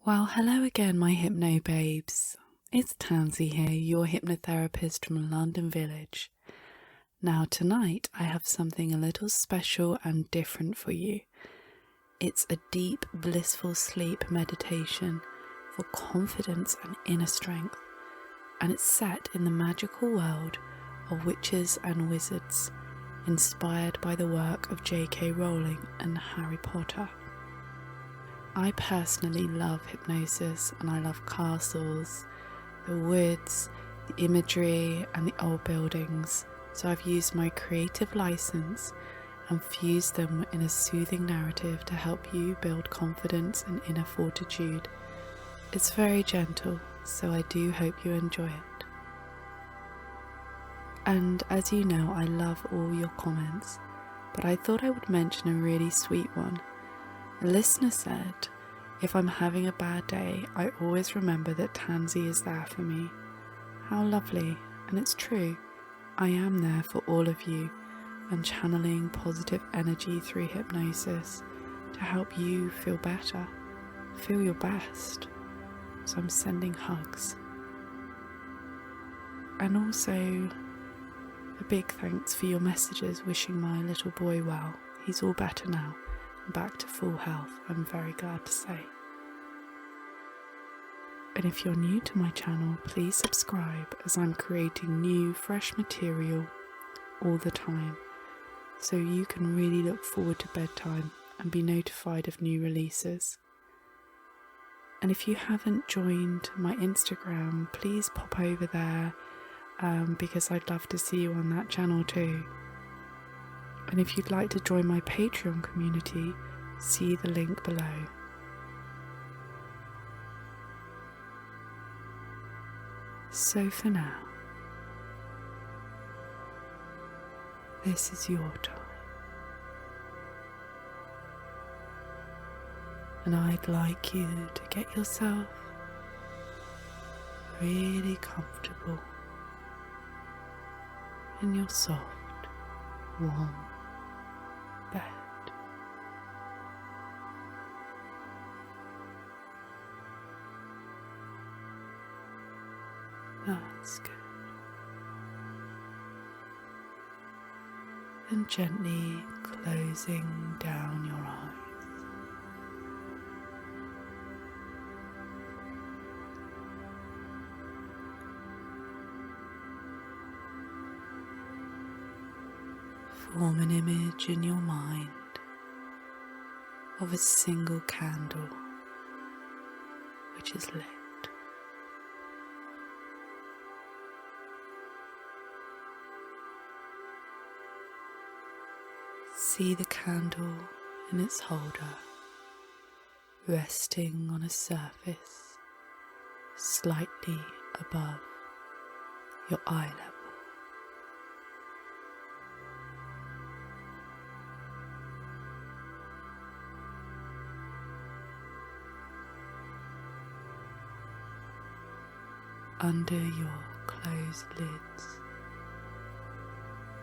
Well, hello again, my hypno babes. It's Tansy here, your hypnotherapist from London Village. Now, tonight I have something a little special and different for you. It's a deep, blissful sleep meditation for confidence and inner strength, and it's set in the magical world of witches and wizards, inspired by the work of J.K. Rowling and Harry Potter. I personally love hypnosis, and I love castles, the woods, the imagery and the old buildings, so I've used my creative license and fused them in a soothing narrative to help you build confidence and inner fortitude. It's very gentle, so I do hope you enjoy it. And as you know, I love all your comments, but I thought I would mention a really sweet one. A listener said, if I'm having a bad day, I always remember that Tansy is there for me. How lovely, and it's true. I am there for all of you and channeling positive energy through hypnosis to help you feel better, feel your best. So I'm sending hugs. And also a big thanks for your messages wishing my little boy well. He's all better now. Back to full health, I'm very glad to say. And if you're new to my channel, please subscribe, as I'm creating new, fresh material all the time, so you can really look forward to bedtime and be notified of new releases. And if you haven't joined my Instagram, please pop over there, because I'd love to see you on that channel too. And if you'd like to join my Patreon community, see the link below. So for now, this is your time. And I'd like you to get yourself really comfortable in your soft, warm bed. That's good. And gently closing down your eyes. Form an image in your mind of a single candle which is lit. See the candle in its holder resting on a surface slightly above your eye level. Under your closed lids,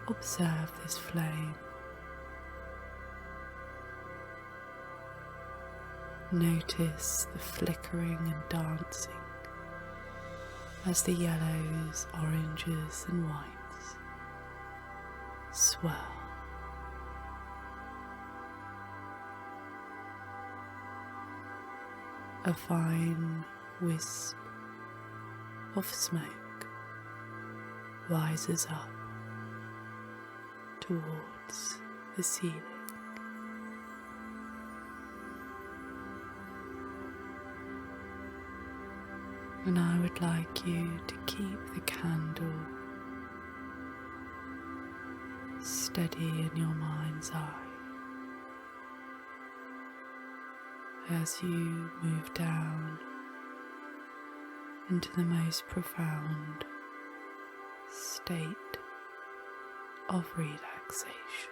observe this flame. Notice the flickering and dancing as the yellows, oranges and whites swirl. A fine wisp of smoke rises up towards the ceiling. And I would like you to keep the candle steady in your mind's eye as you move down into the most profound state of relaxation.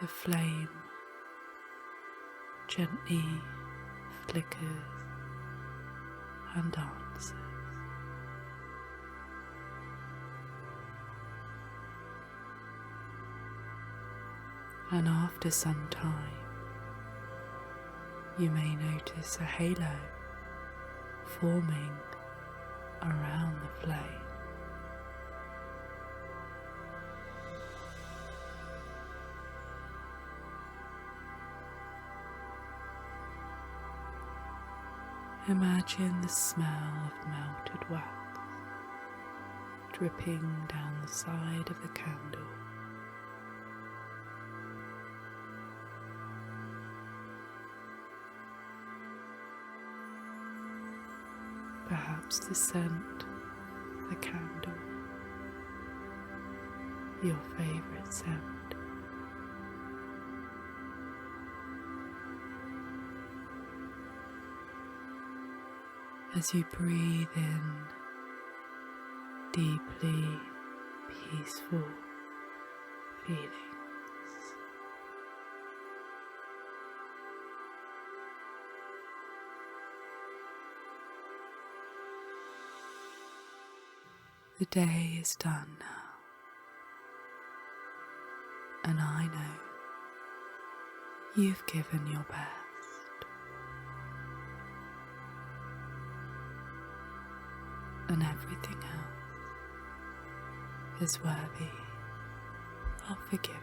The flame gently flickers and dances, and after some time you may notice a halo forming around the flame. Imagine the smell of melted wax dripping down the side of the candle. Perhaps the scent of the candle, your favourite scent. As you breathe in deeply peaceful feelings. The day is done now, and I know you've given your best. And everything else is worthy of forgiveness.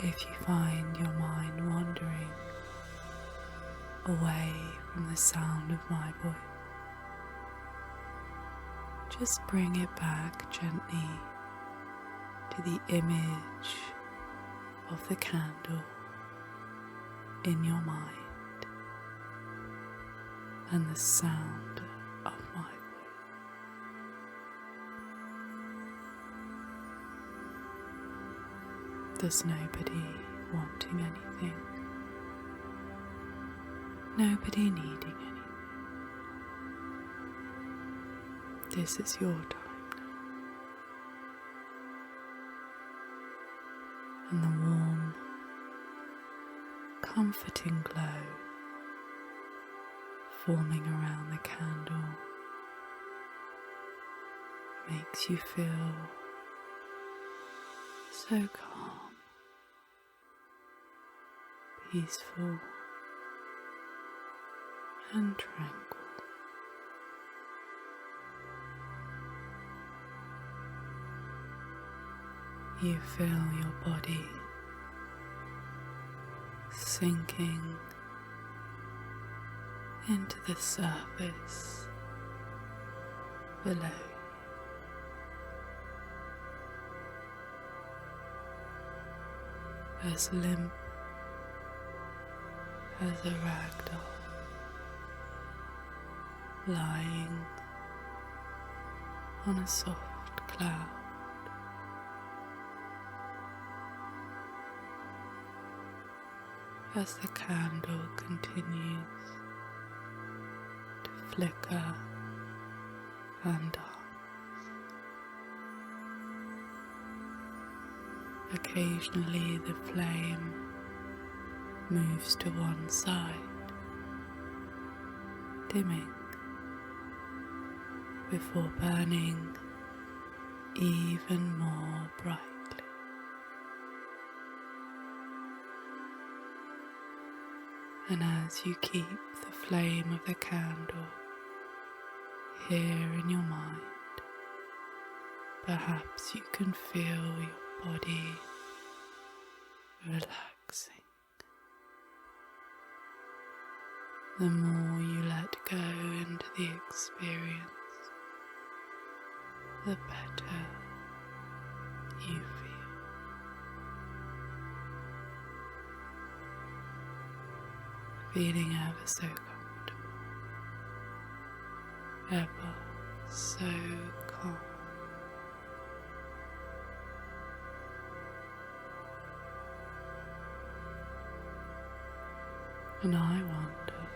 If you find your mind wandering away from the sound of my voice, just bring it back gently to the image of the candle in your mind and the sound of my voice. There's nobody wanting anything, nobody needing anything. This is your time. And the warm, comforting glow forming around the candle makes you feel so calm, peaceful, and tranquil. You feel your body sinking into the surface below you, as limp as a ragdoll lying on a soft cloud. As the candle continues to flicker and dance. Occasionally the flame moves to one side, dimming before burning even more brightly. And as you keep the flame of the candle here in your mind, perhaps you can feel your body relaxing. The more you let go into the experience, the better you feel. Feeling ever so comfortable, ever so calm. And I wonder,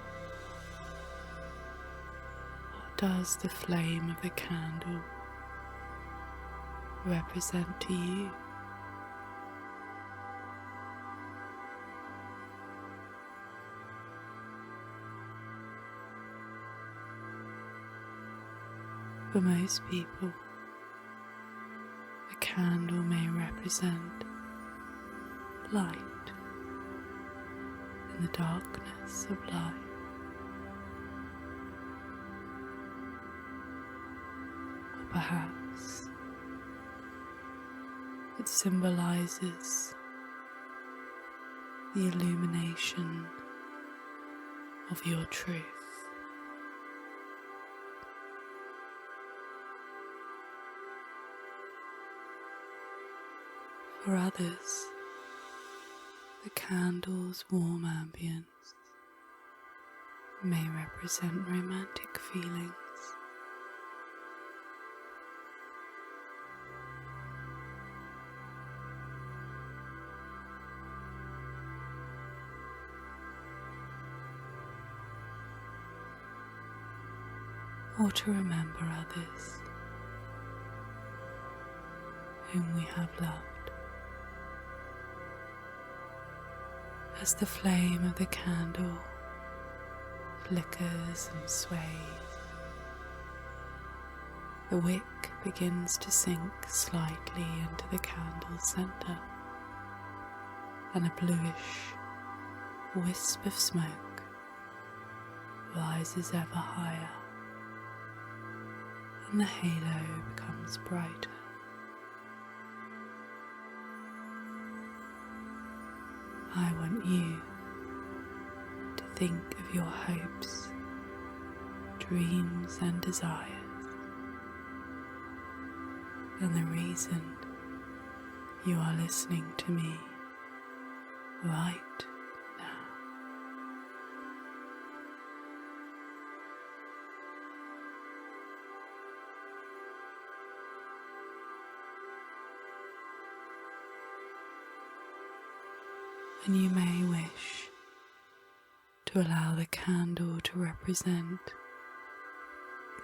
what does the flame of the candle represent to you? For most people, a candle may represent light in the darkness of life. Or perhaps it symbolizes the illumination of your truth. For others, the candle's warm ambience may represent romantic feelings. Or to remember others whom we have loved. As the flame of the candle flickers and sways, the wick begins to sink slightly into the candle's center, and a bluish wisp of smoke rises ever higher, and the halo becomes brighter. I want you to think of your hopes, dreams and desires, and the reason you are listening to me right now. And you may wish to allow the candle to represent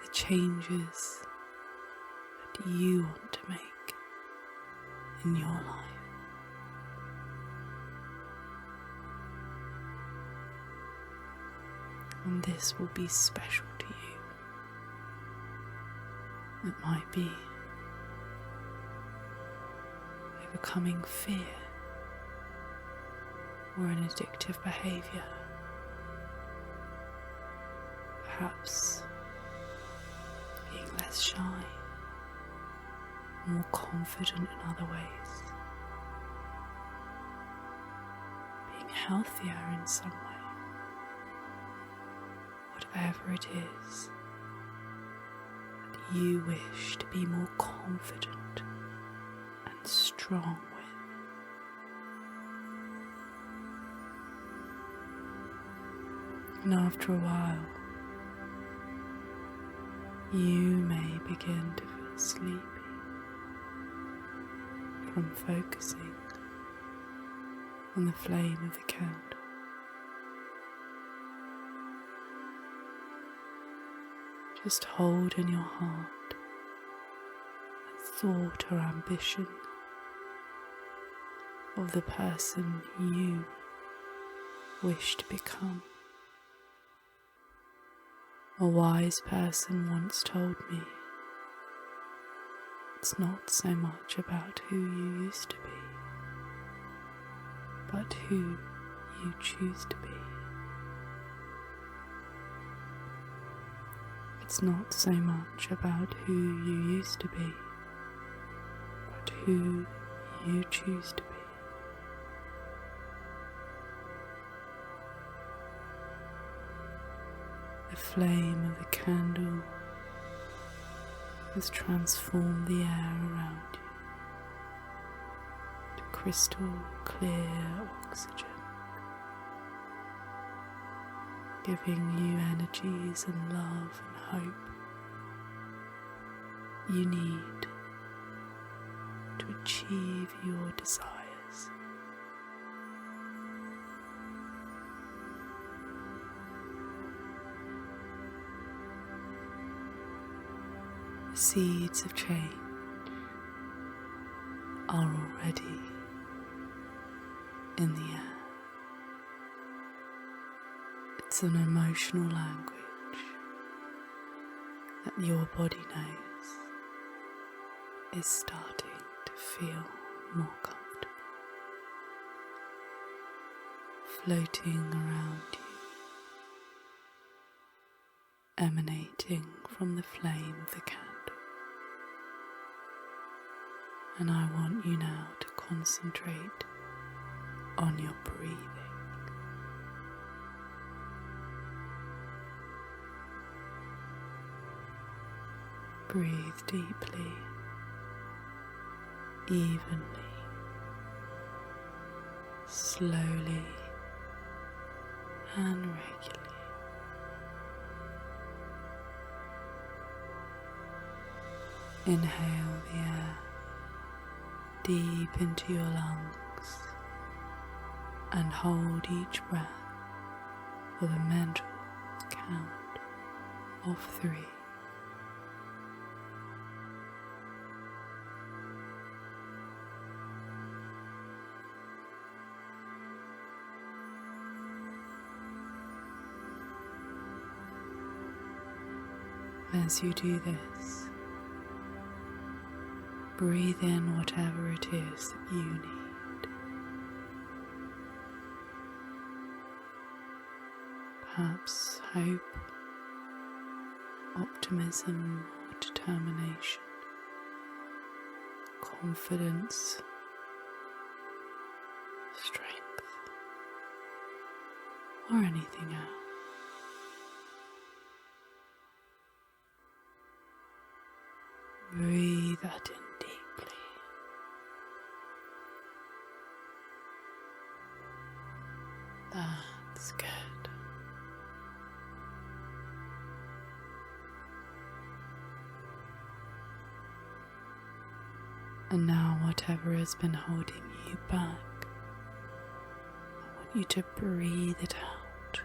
the changes that you want to make in your life. And this will be special to you. It might be overcoming fear or an addictive behaviour, perhaps being less shy, more confident in other ways, being healthier in some way, whatever it is that you wish to be more confident and strong with. And after a while, you may begin to feel sleepy from focusing on the flame of the candle. Just hold in your heart a thought or ambition of the person you wish to become. A wise person once told me, it's not so much about who you used to be, but who you choose to be. It's not so much about who you used to be, but who you choose to be. The flame of the candle has transformed the air around you to crystal clear oxygen, giving you energies and love and hope you need to achieve your desires. The seeds of change are already in the air. It's an emotional language that your body knows is starting to feel more comfortable, floating around you, emanating from the flame of the candle. And I want you now to concentrate on your breathing. Breathe deeply, evenly, slowly and regularly. Inhale the air deep into your lungs and hold each breath for the mental count of 3. As you do this, breathe in whatever it is that you need. Perhaps hope, optimism or determination, confidence, strength, or anything else. Breathe that in deeply. That's good. And now whatever has been holding you back, I want you to breathe it out.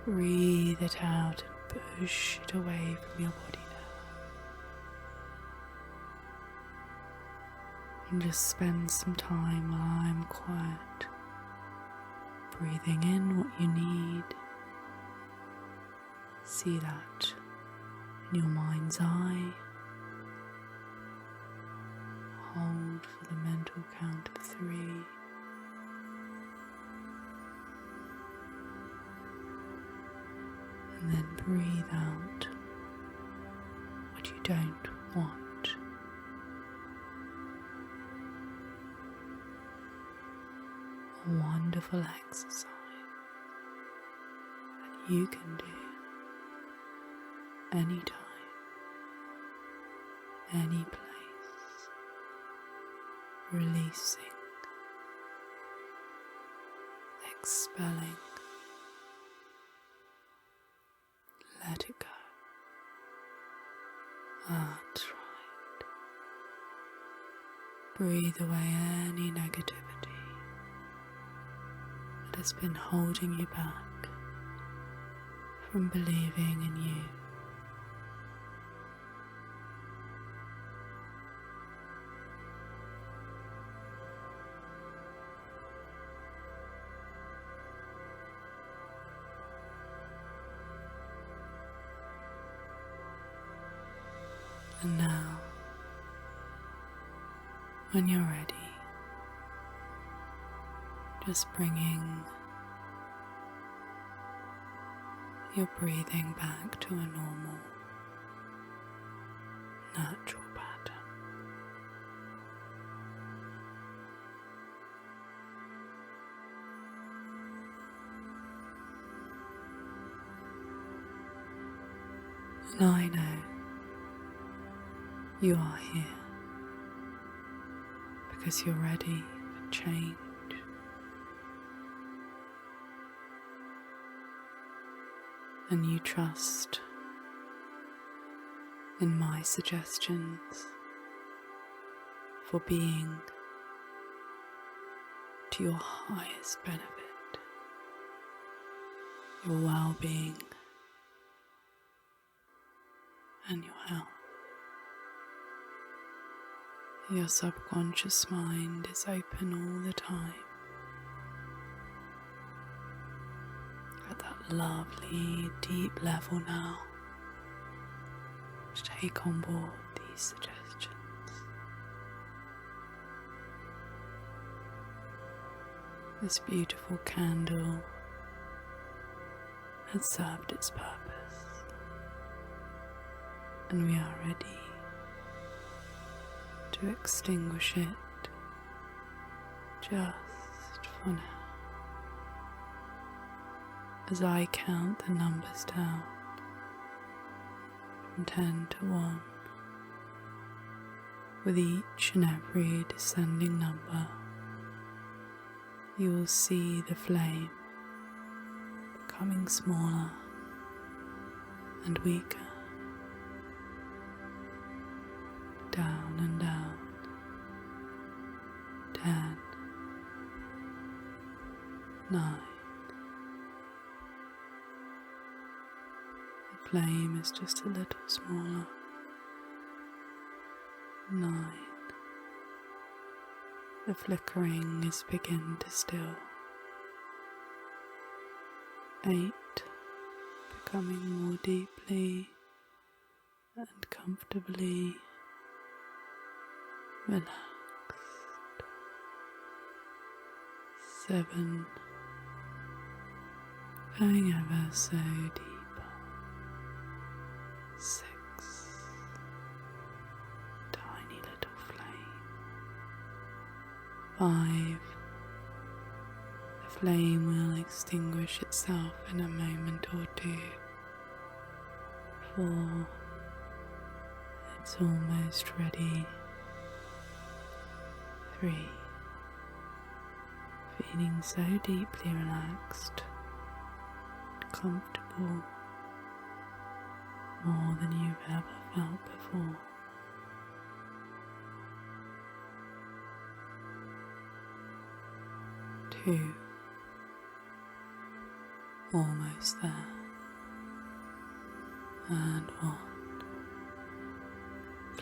Breathe it out and push it away from your body now. And just spend some time while I'm quiet, breathing in what you need. See that in your mind's eye. Hold for the mental count of 3. And then breathe out what you don't want. A wonderful exercise that you can do anytime, any place, releasing, expelling. Let it go. That's right. Breathe away any negativity that has been holding you back from believing in you. And now, when you're ready, just bringing your breathing back to a normal, natural pattern. And I know you are here because you're ready for change. And you trust in my suggestions for being to your highest benefit, your well-being and your health. Your subconscious mind is open all the time at that a lovely deep level now to take on board these suggestions. This beautiful candle has served its purpose, and we are ready to extinguish it just for now. As I count the numbers down from 10 to 1, with each and every descending number, you will see the flame becoming smaller and weaker, down and down. 10, 9. The flame is just a little smaller. 9. The flickering is beginning to still. 8. Becoming more deeply and comfortably relaxed. 7. Going ever so deeper. 6. Tiny little flame. 5. The flame will extinguish itself in a moment or two. 4. It's almost ready. 3. Feeling so deeply relaxed, comfortable, more than you've ever felt before. 2. Almost there. And 1.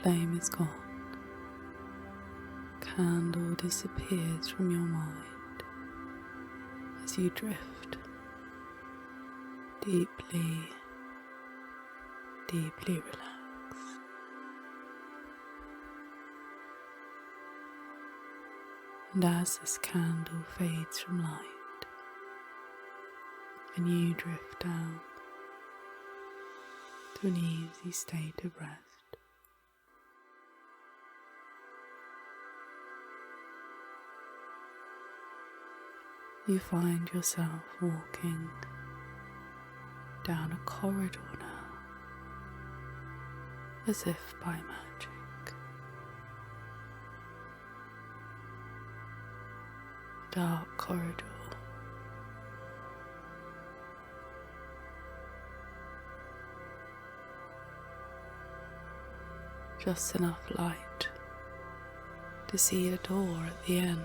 Flame is gone. Candle disappears from your mind as you drift deeply, deeply relaxed. And as this candle fades from light and you drift down to an easy state of rest, you find yourself walking down a corridor now, as if by magic. A dark corridor. Just enough light to see a door at the end.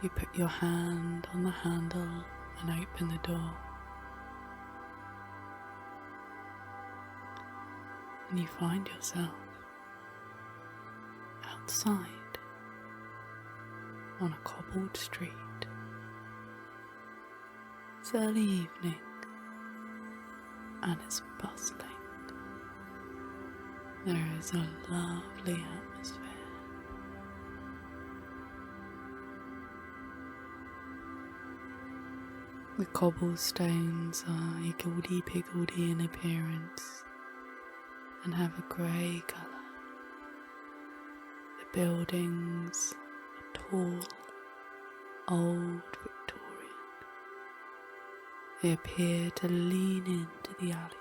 You put your hand on the handle and open the door. And you find yourself outside on a cobbled street. It's early evening and it's bustling. There is a lovely atmosphere. The cobblestones are higgledy-piggledy in appearance and have a grey colour. The buildings are tall, old Victorian. They appear to lean into the alleyways.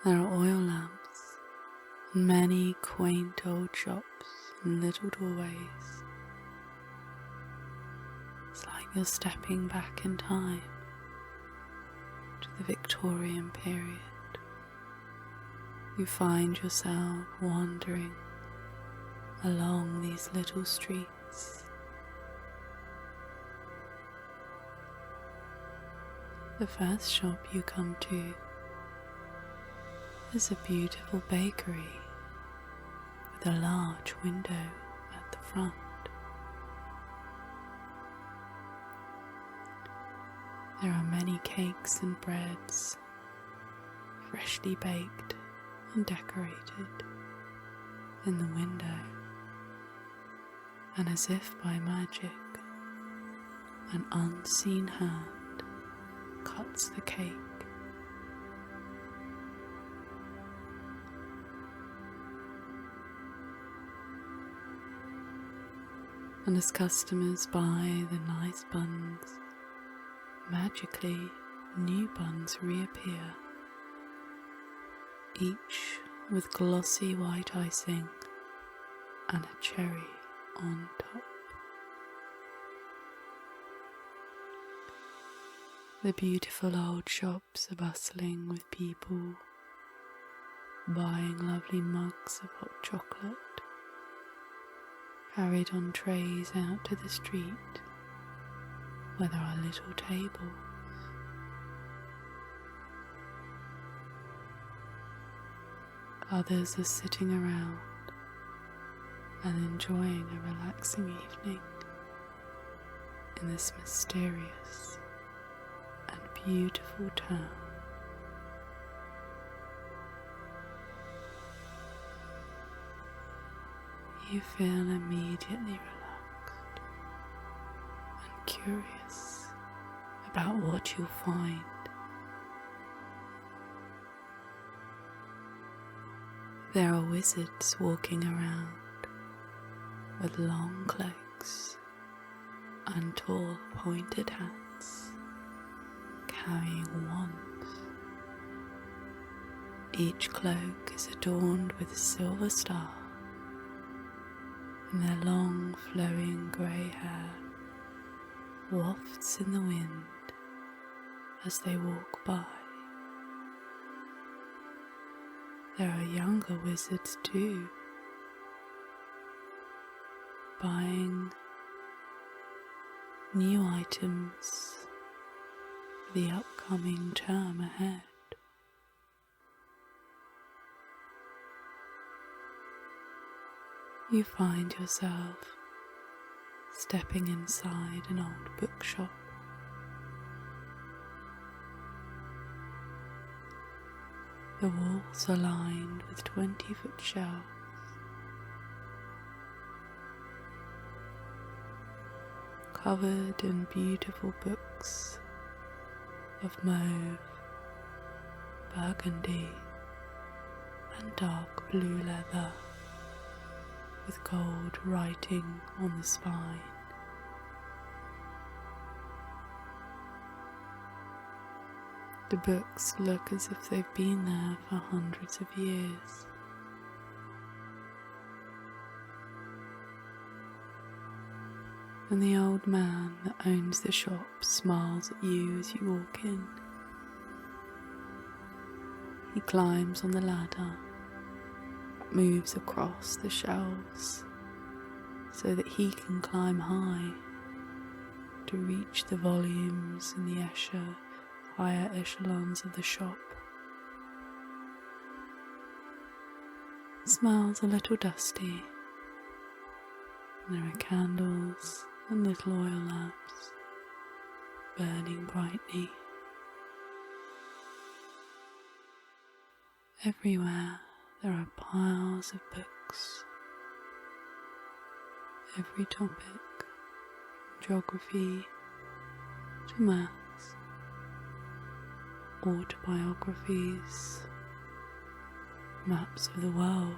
There are oil lamps and many quaint old shops and little doorways. It's like you're stepping back in time to the Victorian period. You find yourself wandering along these little streets. The first shop you come to is a beautiful bakery with a large window at front. There are many cakes and breads, freshly baked and decorated, in the window, and as if by magic, an unseen hand cuts the cake. And as customers buy the nice buns, magically new buns reappear, each with glossy white icing and a cherry on top. The beautiful old shops are bustling with people buying lovely mugs of hot chocolate, carried on trays out to the street where there are little tables. Others are sitting around and enjoying a relaxing evening in this mysterious and beautiful town. You feel immediately relaxed and curious about what you'll find. There are wizards walking around with long cloaks and tall pointed hats, carrying wands. Each cloak is adorned with a silver star, and their long flowing grey hair wafts in the wind as they walk by. There are younger wizards too, buying new items for the upcoming term ahead. You find yourself stepping inside an old bookshop. The walls are lined with 20-foot shelves, covered in beautiful books of mauve, burgundy, and dark blue leather, with gold writing on the spine. The books look as if they've been there for hundreds of years. And the old man that owns the shop smiles at you as you walk in. He climbs on the ladder, moves across the shelves so that he can climb high to reach the volumes in the higher echelons of the shop. It smells a little dusty. There are candles and little oil lamps burning brightly. Everywhere there are piles of books, every topic, from geography to maths, autobiographies, maps of the world,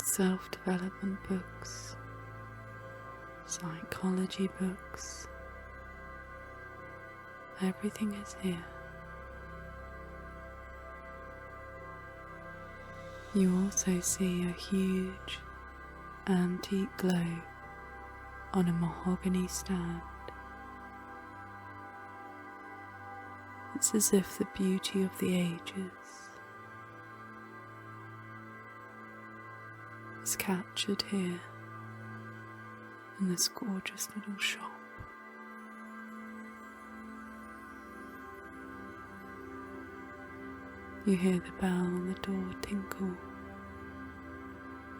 self-development books, psychology books. Everything is here. You also see a huge antique globe on a mahogany stand. It's as if the beauty of the ages is captured here in this gorgeous little shop. You hear the bell on the door tinkle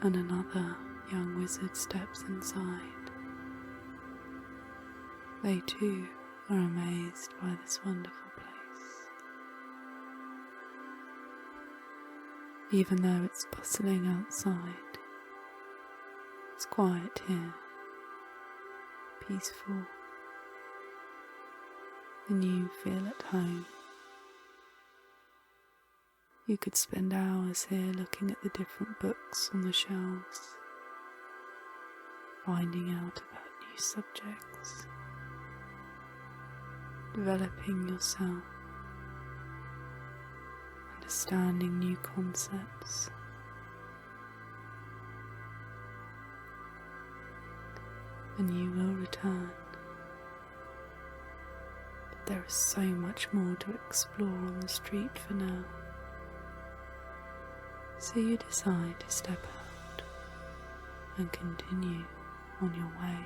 and another young wizard steps inside. They too are amazed by this wonderful place. Even though it's bustling outside, it's quiet here, peaceful, and you feel at home. You could spend hours here looking at the different books on the shelves, finding out about new subjects, developing yourself, understanding new concepts. And you will return. But there is so much more to explore on the street for now. So you decide to step out and continue on your way.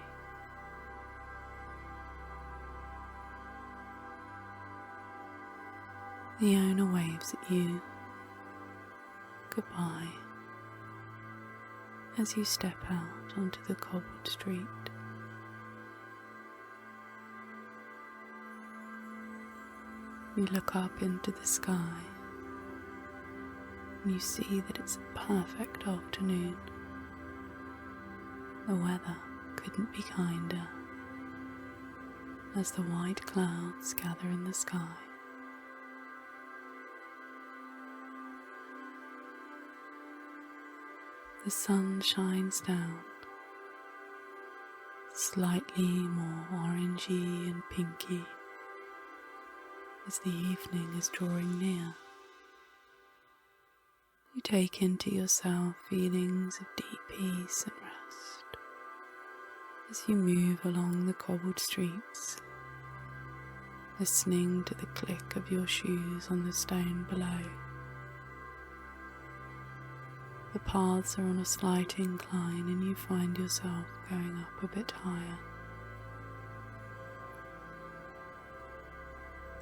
The owner waves at you goodbye as you step out onto the cobbled street. You look up into the sky and you see that it's a perfect afternoon. The weather couldn't be kinder as the white clouds gather in the sky. The sun shines down, slightly more orangey and pinky as the evening is drawing near. You take into yourself feelings of deep peace and rest as you move along the cobbled streets, listening to the click of your shoes on the stone below. The paths are on a slight incline and you find yourself going up a bit higher.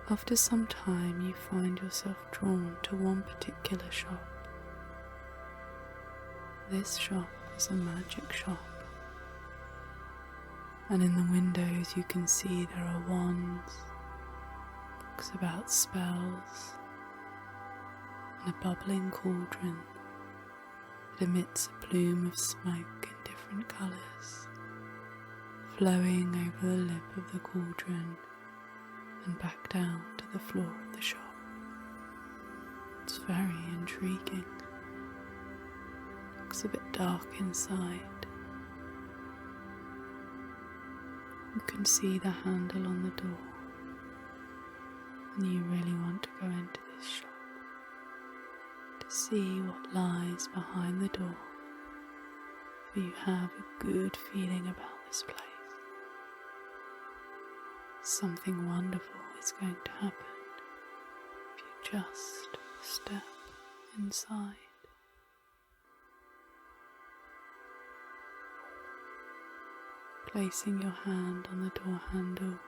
After some time you find yourself drawn to one particular shop. This shop is a magic shop, and in the windows you can see there are wands, books about spells, and a bubbling cauldron that emits a plume of smoke in different colours, flowing over the lip of the cauldron and back down to the floor of the shop. It's very intriguing. Looks a bit dark inside. You can see the handle on the door, and you really want to go into this shop to see what lies behind the door, for you have a good feeling about this place. Something wonderful is going to happen if you just step inside. Placing your hand on the door handle,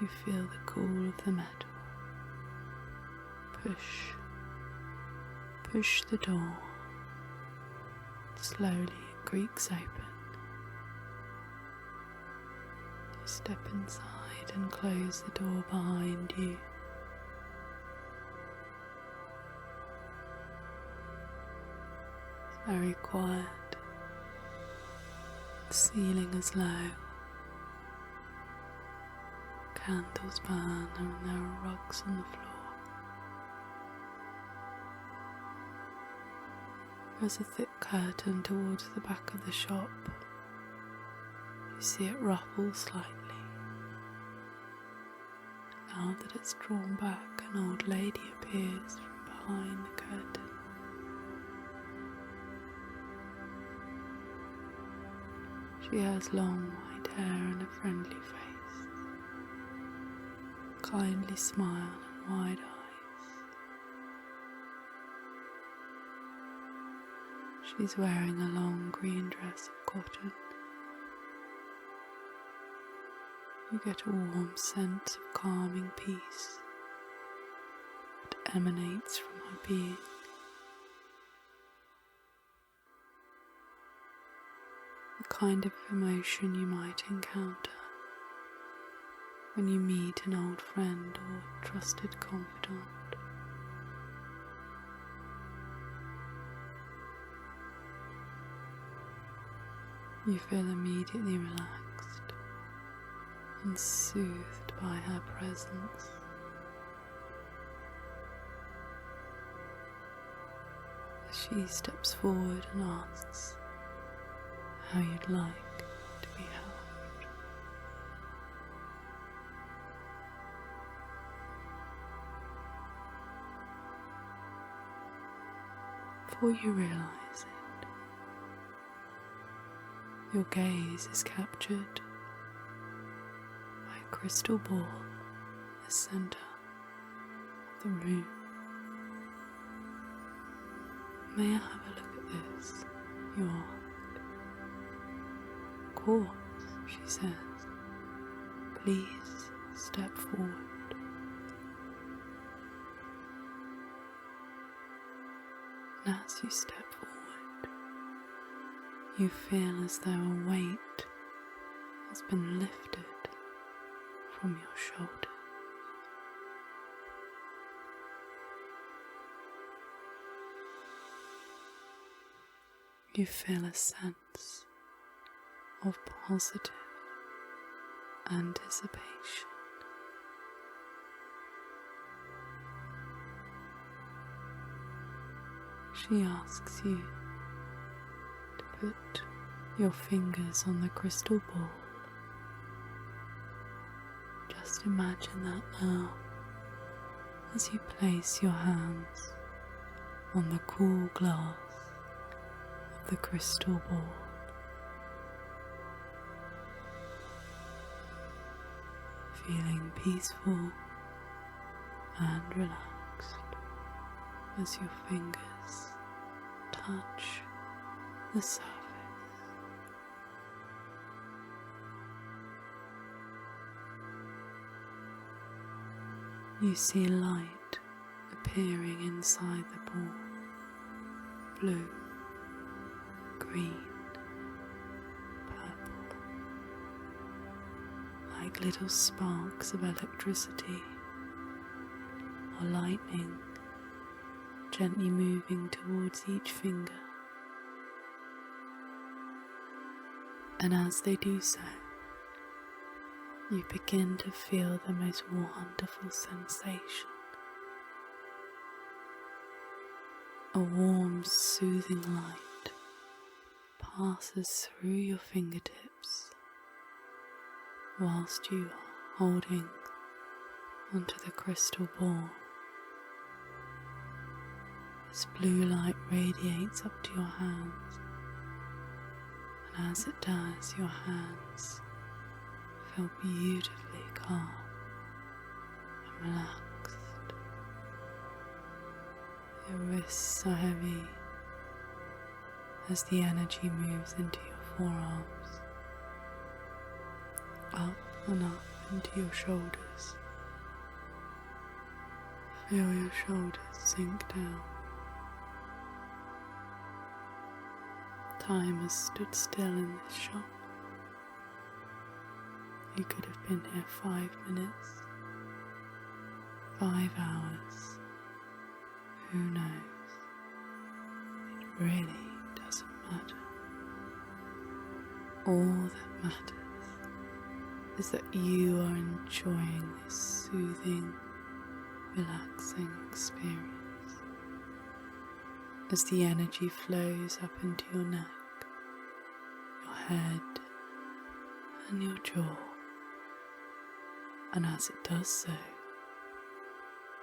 you feel the cool of the metal. Push the door. Slowly it creaks open. You step inside and close the door behind you. It's very quiet. The ceiling is low. Candles burn and there are rugs on the floor. There's a thick curtain towards the back of the shop. You see it ruffle slightly. Now that it's drawn back, an old lady appears from behind the curtain. She has long white hair and a friendly face, a kindly smile and wide eyes. She's wearing a long green dress of cotton. You get a warm sense of calming peace that emanates from her being. kind of emotion you might encounter when you meet an old friend or trusted confidant. You feel immediately relaxed and soothed by her presence. As she steps forward and asks how you'd like to be held. Before you realise it, your gaze is captured by a crystal ball in the centre of the room. May I have a look at this? You ask. Of course, she says. Please step forward. And as you step forward, you feel as though a weight has been lifted from your shoulders. You feel a sense of positive anticipation. She asks you to put your fingers on the crystal ball. Just imagine that now as you place your hands on the cool glass of the crystal ball. Feeling peaceful and relaxed as your fingers touch the surface. You see light appearing inside the ball, blue, green, purple, like little sparks of electricity or lightning gently moving towards each finger. And as they do so, you begin to feel the most wonderful sensation. A warm, soothing light passes through your fingertips whilst you are holding onto the crystal ball. This blue light radiates up to your hands, and as it does, your hands feel beautifully calm and relaxed. Your wrists are heavy as the energy moves into your forearms, up and up into your shoulders. Feel your shoulders sink down. Time has stood still in this shop. You could have been here 5 minutes, 5 hours, who knows? It really doesn't matter. All that matters is that you are enjoying this soothing, relaxing experience as the energy flows up into your neck, your head and your jaw, and as it does so,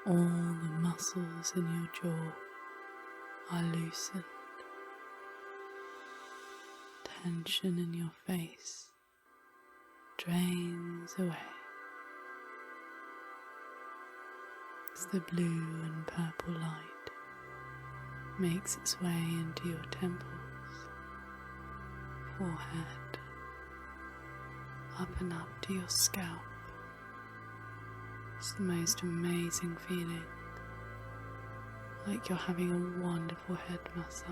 all the muscles in your jaw are loosened. Tension in your face drains away as the blue and purple light makes its way into your temples, forehead, up and up to your scalp. It's the most amazing feeling, like you're having a wonderful head massage.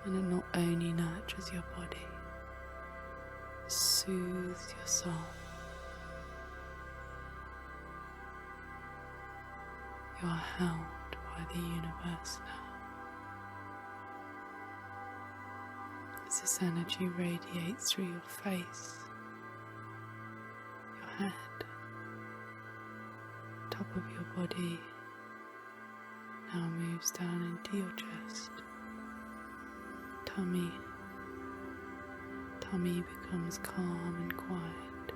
And it not only nurtures your body, soothes your soul. You are held by the universe now. As this energy radiates through your face, your head, top of your body, now moves down into your chest, tummy. Tummy becomes calm and quiet,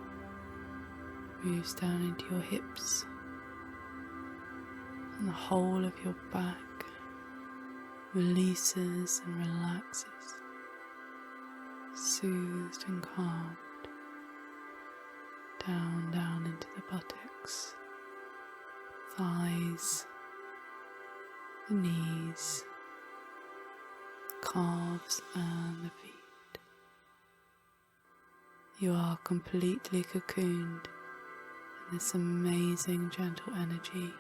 moves down into your hips, and the whole of your back releases and relaxes, soothed and calmed, down into the buttocks, thighs, the knees, calves and the feet. You are completely cocooned in this amazing gentle energy,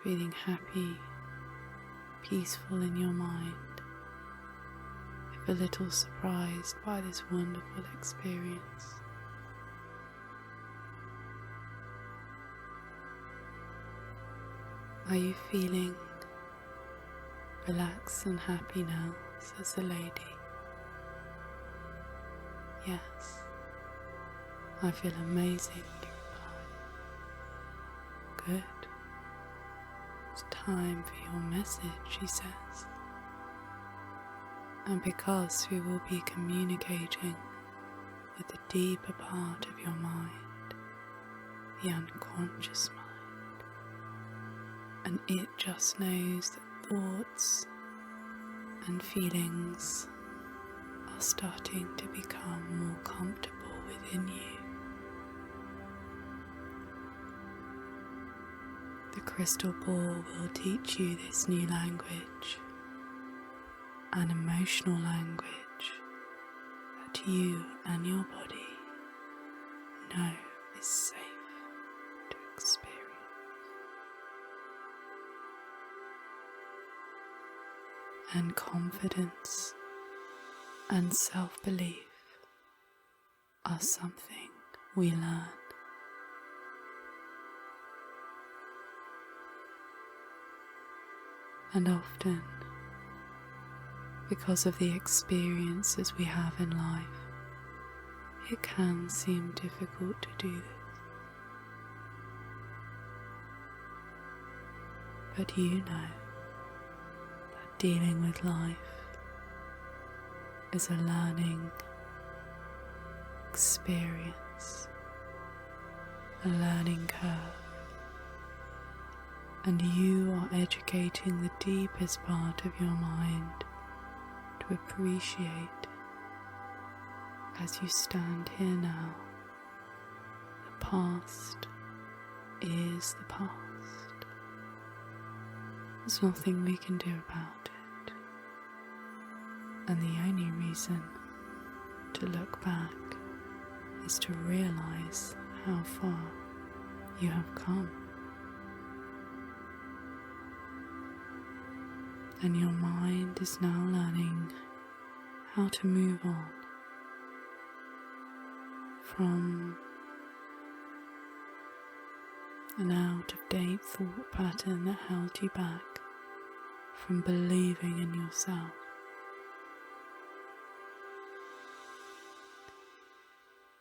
feeling happy, peaceful in your mind, if a little surprised by this wonderful experience. Are you feeling relaxed and happy now, says the lady. Yes, I feel amazing, you reply. Good. It's time for your message, she says. And because we will be communicating with the deeper part of your mind, the unconscious mind, and it just knows that thoughts and feelings are starting to become more comfortable within you. The crystal ball will teach you this new language, an emotional language that you and your body know is safe to experience. And confidence and self-belief are something we learn. And often, because of the experiences we have in life, it can seem difficult to do this. But you know that dealing with life is a learning experience, a learning curve. And you are educating the deepest part of your mind to appreciate as you stand here now. The past is the past. There's nothing we can do about it. And the only reason to look back is to realize how far you have come. And your mind is now learning how to move on from an out-of-date thought pattern that held you back from believing in yourself.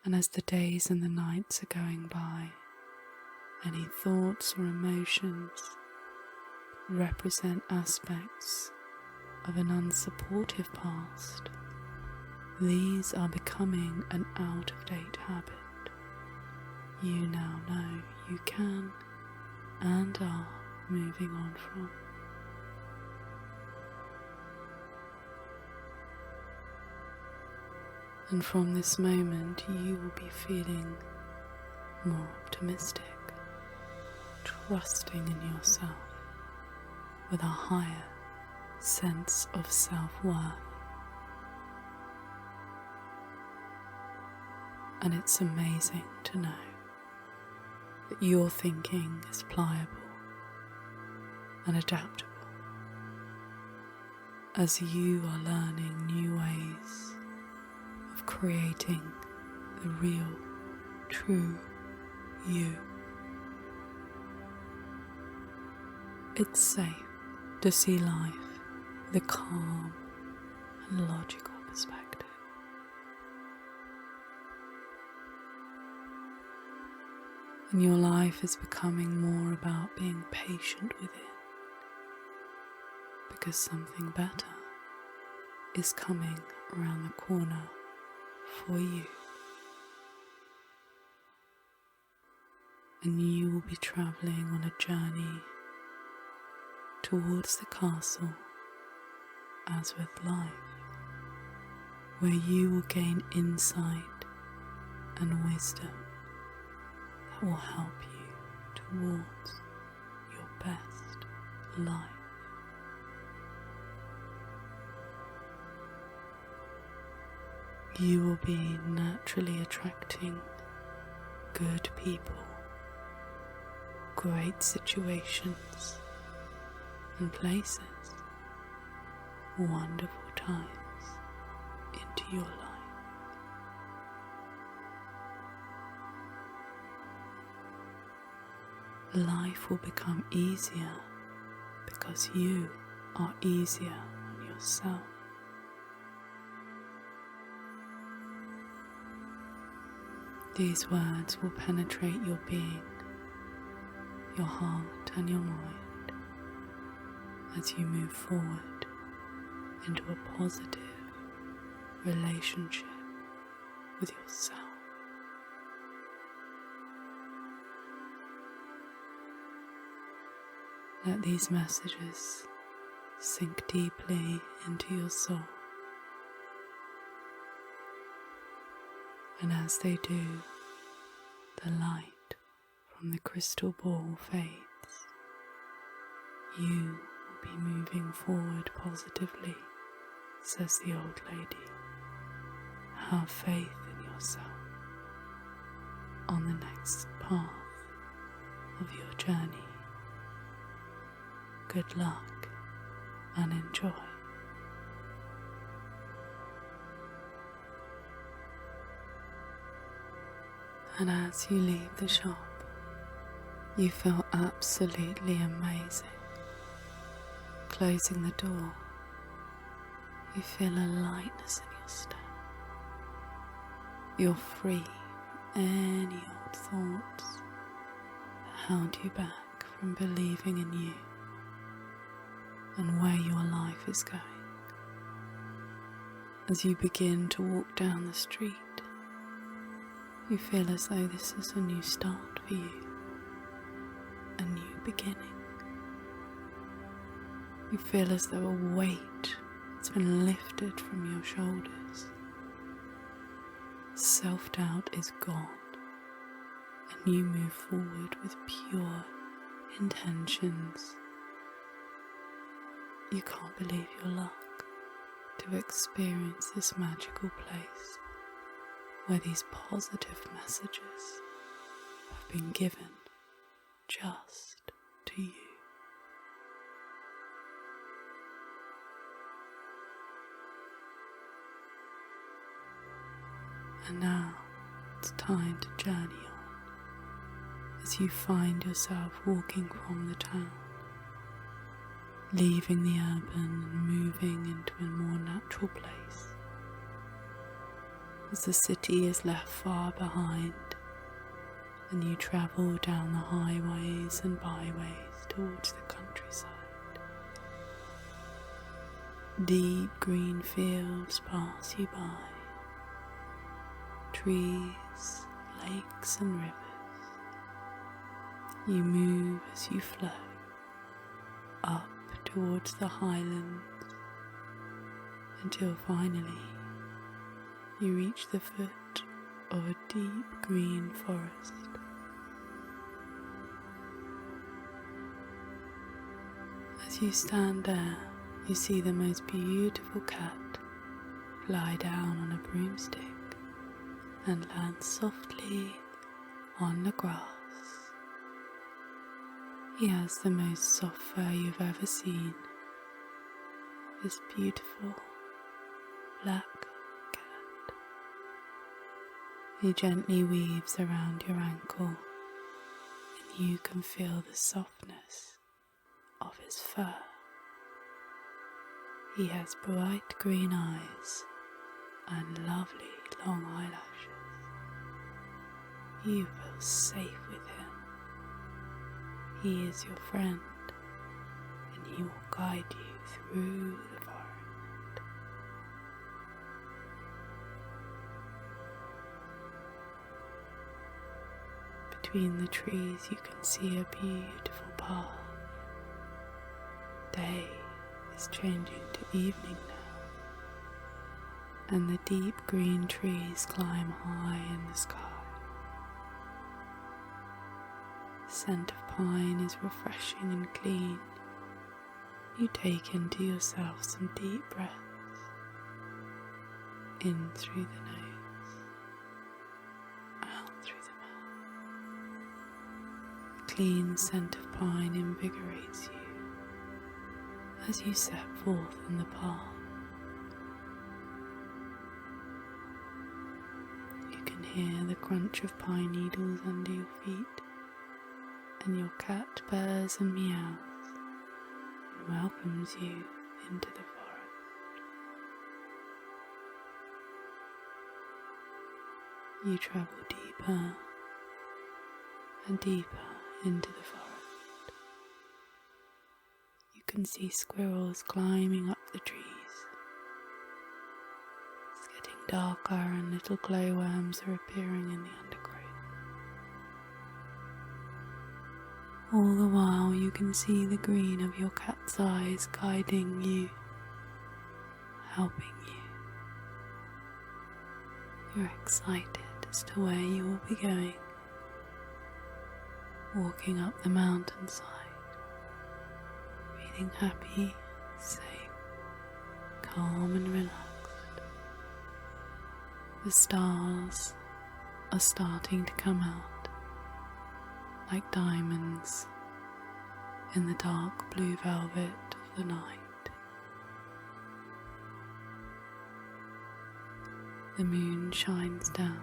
And as the days and the nights are going by, any thoughts or emotions represent aspects of an unsupportive past. These are becoming an out-of-date habit you now know you can and are moving on from. And from this moment you will be feeling more optimistic, trusting in yourself, with a higher sense of self-worth. And it's amazing to know that your thinking is pliable and adaptable, as you are learning new ways of creating the real, true you. It's safe to see life with a calm and logical perspective. And your life is becoming more about being patient with it, because something better is coming around the corner for you. And you will be travelling on a journey towards the castle, as with life, where you will gain insight and wisdom that will help you towards your best life. You will be naturally attracting good people, great situations and places, wonderful times into your life. Life will become easier because you are easier on yourself. These words will penetrate your being, your heart and your mind as you move forward into a positive relationship with yourself. Let these messages sink deeply into your soul. And as they do, the light from the crystal ball fades. You will be moving forward positively, says the old lady. Have faith in yourself on the next path of your journey. Good luck and enjoy. And as you leave the shop, you feel absolutely amazing. Closing the door, you feel a lightness in your step. You're free from any old thoughts that held you back from believing in you and where your life is going. As you begin to walk down the street, you feel as though this is a new start for you, a new beginning. You feel as though a weight has been lifted from your shoulders. Self-doubt is gone, and you move forward with pure intentions. You can't believe your luck to experience this magical place where these positive messages have been given just to you. And now it's time to journey on as you find yourself walking from the town, leaving the urban and moving into a more natural place. As the city is left far behind and you travel down the highways and byways towards the countryside. Deep green fields pass you by, trees, lakes and rivers. You move as you flow up towards the highlands until finally you reach the foot of a deep green forest. As you stand there, you see the most beautiful cat fly down on a broomstick and land softly on the grass. He has the most soft fur you've ever seen, this beautiful black cat. He gently weaves around your ankle, and you can feel the softness of his fur. He has bright green eyes and lovely long eyelashes. You feel safe with him. He is your friend, and he will guide you through the forest. Between the trees you can see a beautiful path. Day is changing to evening now, and the deep green trees climb high in the sky. The scent of pine is refreshing and clean. You take into yourself some deep breaths, in through the nose, out through the mouth. The clean scent of pine invigorates you as you set forth on the path. You can hear the crunch of pine needles under your feet, and your cat purrs and meows and welcomes you into the forest. You travel deeper and deeper into the forest. You can see squirrels climbing up the trees. It's getting darker and little glowworms are appearing in the undergrowth. All the while you can see the green of your cat's eyes guiding you, helping you. You're excited as to where you will be going, walking up the mountainside, feeling happy, safe, calm and relaxed. The stars are starting to come out like diamonds in the dark blue velvet of the night. The moon shines down,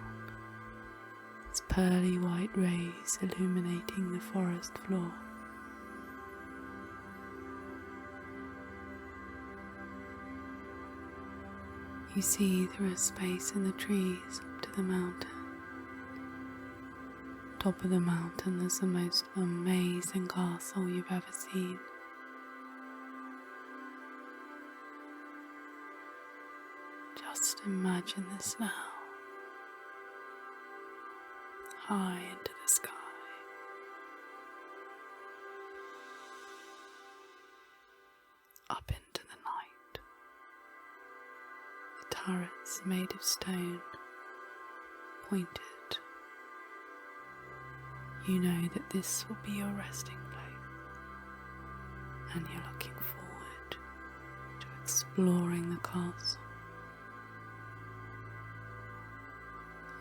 its pearly white rays illuminating the forest floor. You see through a space in the trees up to the mountain. Top of the mountain there's the most amazing castle you've ever seen. Just imagine this now, high into the sky. Up into the night. The turrets made of stone, pointed. You know that this will be your resting place, and you're looking forward to exploring the castle.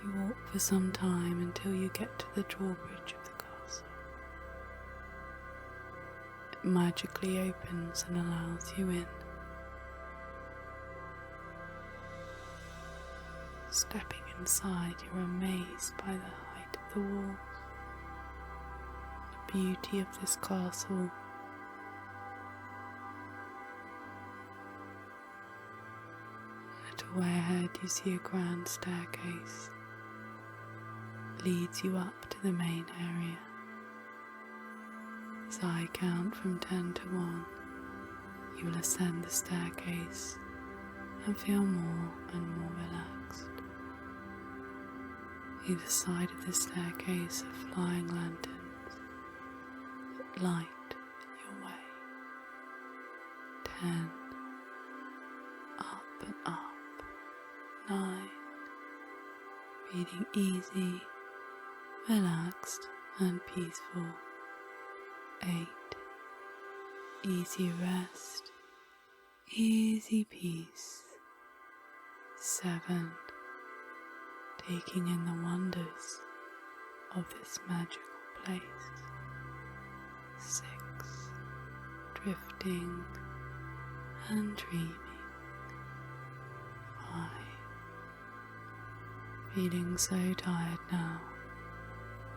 You walk for some time until you get to the drawbridge of the castle. It magically opens and allows you in. Stepping inside, you're amazed by the height of the walls, the beauty of this castle. A little way ahead you see a grand staircase. Leads you up to the main area. As I count from 10 to 1, you will ascend the staircase and feel more and more relaxed. Either side of the staircase are flying lanterns that light your way. 10, up and up. 9, feeling easy, relaxed and peaceful. 8, easy rest, easy peace. 7, taking in the wonders of this magical place. 6, drifting and dreaming. 5. Feeling so tired now.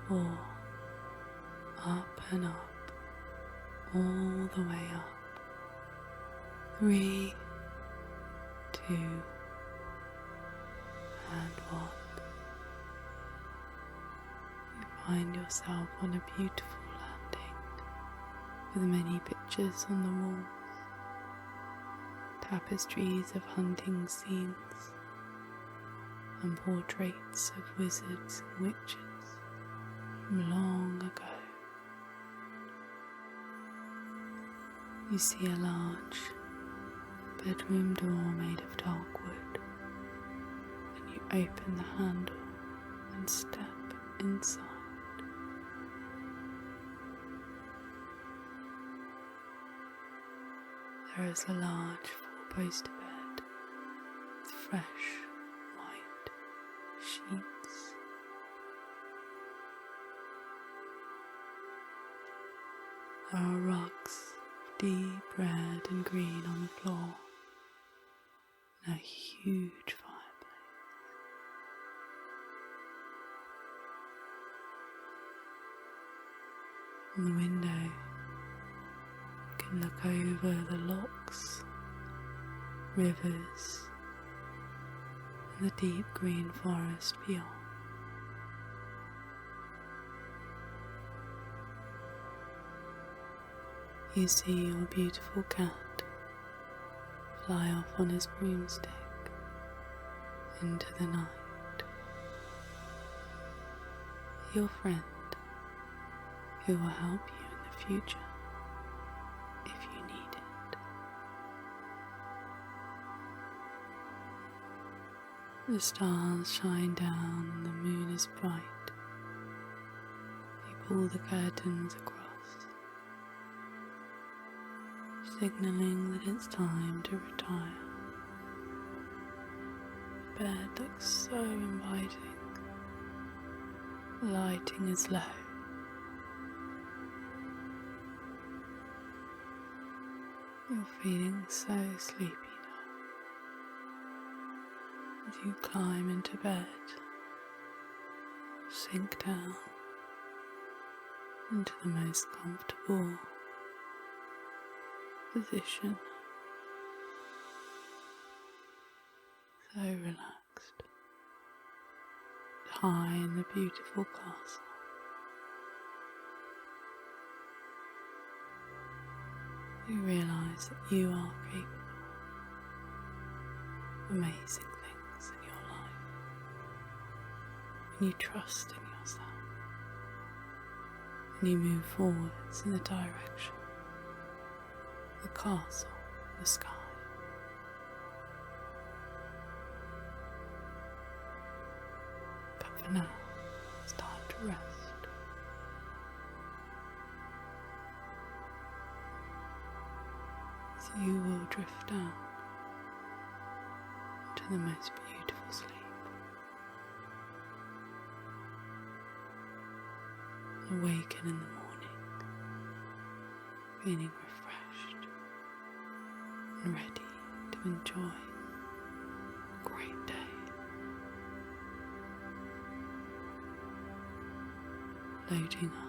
4. Up and up, all the way up. 3, 2, and 1. You find yourself on a beautiful landing with many pictures on the walls, tapestries of hunting scenes, and portraits of wizards and witches from long ago. You see a large bedroom door made of dark wood, and you open the handle and step inside. There is a large 4-poster bed with fresh white sheets. There are rugs of deep red and green on the floor, and a huge fireplace. From the window, you can look over the lochs, rivers, and the deep green forest beyond. You see your beautiful cat fly off on his broomstick into the night. Your friend who will help you in the future if you need it. The stars shine down and the moon is bright. You pull the curtains across, signalling that it's time to retire. The bed looks so inviting. The lighting is low. You're feeling so sleepy now. As you climb into bed, sink down into the most comfortable position, so relaxed, high in the beautiful castle. You realise that you are capable of amazing things in your life when you trust in yourself and you move forwards in the direction of the castle in the sky. But for now, it's time to rest. You will drift down into the most beautiful sleep. Awaken in the morning, feeling refreshed and ready to enjoy a great day. Loading up.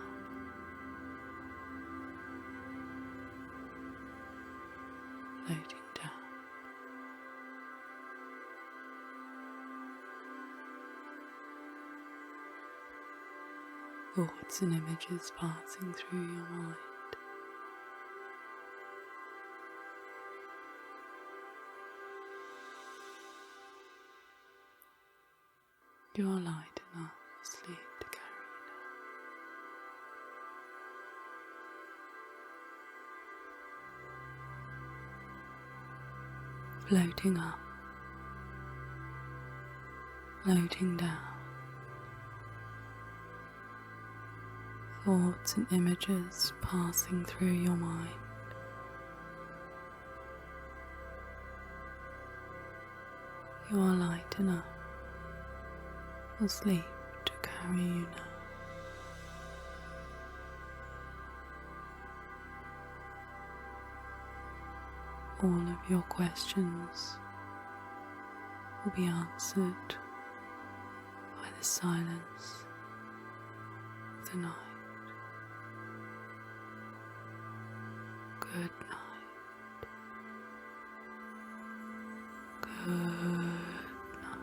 Floating down. Thoughts and images passing through your mind. You are light enough for sleep to carry you now. Floating up, floating down, thoughts and images passing through your mind. You are light enough for sleep to carry you now. all of your questions will be answered by the silence of the night. Good night. Good night.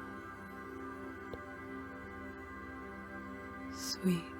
Sweet